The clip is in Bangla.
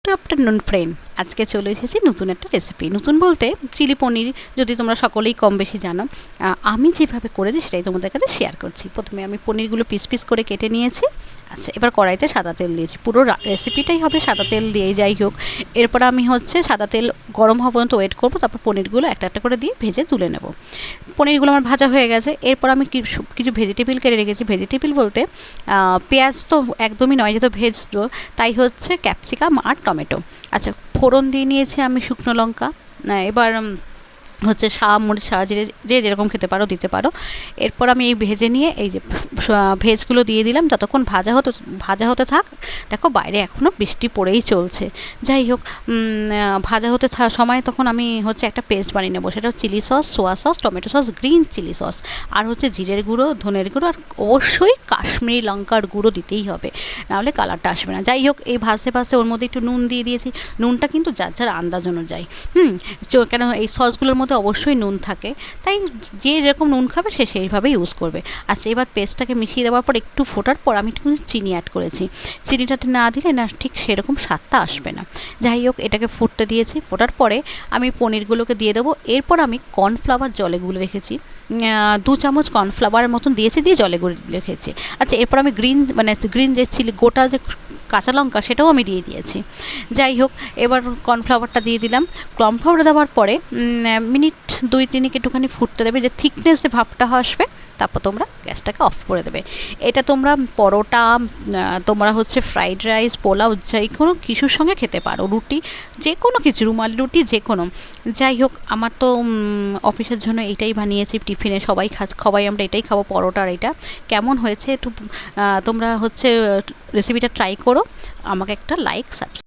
Good afternoon friend. আজকে চলে এসেছি নতুন একটা রেসিপি। নতুন বলতে চিলি পনির, যদি তোমরা সকলেই কম বেশি জানো, আমি যেভাবে করেছি সেটাই তোমাদের কাছে শেয়ার করছি। প্রথমে আমি পনিরগুলো পিস পিস করে কেটে নিয়েছি। আচ্ছা, এবার কড়াইতে সাদা তেল দিয়েছি। পুরো রেসিপিটাই হবে সাদা তেল দিয়ে, যাই হোক। এরপর আমি সাদা তেল গরম হওয়া পর্যন্ত ওয়েট করবো, তারপর পনিরগুলো একটা একটা করে দিয়ে ভেজে তুলে নেব। পনিরগুলো আমার ভাজা হয়ে গেছে। এরপর আমি কিছু ভেজিটেবিল কেটে রেখেছি। ভেজিটেবিল বলতে পেঁয়াজ তো একদমই নয়, যেহেতু ভেজটো, তাই ক্যাপসিকাম আর টমেটো। আচ্ছা, ফোড়ন দিয়ে নিয়েছি আমি শুকনো লঙ্কা। এবার মরিচ, সারা জিরে, যে যেরকম খেতে পারো দিতে পারো। এরপর আমি এই ভেজে নিয়ে এই যে ভেজগুলো দিয়ে দিলাম। যতক্ষণ ভাজা হতে থাক। দেখো বাইরে এখনও বৃষ্টি পড়েই চলছে। যাই হোক, ভাজা হতে সময় তখন আমি একটা পেস্ট বানিয়ে নেবো। সেটা chilli sauce, soya sauce, tomato sauce, green chilli sauce, আর জিরের গুঁড়ো, ধনের গুঁড়ো, আর অবশ্যই কাশ্মীরি লঙ্কার গুঁড়ো দিতেই হবে, নাহলে কালারটা আসবে না। যাই হোক, এই ভাজতে ভাজতে ওর মধ্যে একটু নুন দিয়ে দিয়েছি। নুনটা কিন্তু যার যার আন্দাজ অনুযায়ী, কেন এই সসগুলোর মধ্যে অবশ্যই নুন থাকে, তাই যে যেরকম নুন খাবে সে সেইভাবেই ইউজ করবে। আচ্ছা, এবার পেস্টটাকে মিশিয়ে দেওয়ার পর একটু ফোটার পর আমি একটু চিনি অ্যাড করেছি। চিনিটাতে না দিলে না ঠিক সেরকম স্বাদটা আসবে না। যাই হোক, এটাকে ফুটতে দিয়েছি। ফোটার পরে আমি পনিরগুলোকে দিয়ে দেবো। এরপর আমি কর্নফ্লাওয়ার জলে গুলে রেখেছি, 2 চামচ কর্নফ্লাওয়ারের মতন দিয়েছি, দিয়ে জলে গুলে রেখেছি। আচ্ছা, এরপর আমি গ্রিন যে চিলি গোটা যে কাঁচা লঙ্কা, সেটাও আমি দিয়ে দিয়েছি। যাই হোক, এবার কর্নফ্লাওয়ারটা দিয়ে দিলাম। কর্নফ্লাওয়ার দেওয়ার পরে মিনিট 2-3 একটুখানি ফুটতে দেবে, যে থিকনেস যে ভাবটা আসবে। তারপর তোমরা গ্যাসটাকে অফ করে দেবে। এটা তোমরা পরোটা, তোমরা ফ্রাইড রাইস, পোলাও, যে কোনো কিছুর সঙ্গে খেতে পারো, রুটি, যে কোনো কিছু, রুমালি রুটি, যে কোনো। যাই হোক, আমার তো অফিসের জন্য এইটাই বানিয়েছি টিফিনে। সবাই আমরা এটাই খাবো, পরোটা। আর এটা কেমন হয়েছে একটু তোমরা রেসিপিটা ট্রাই করো। আমাকে একটা লাইক, সাবস্ক্রাইব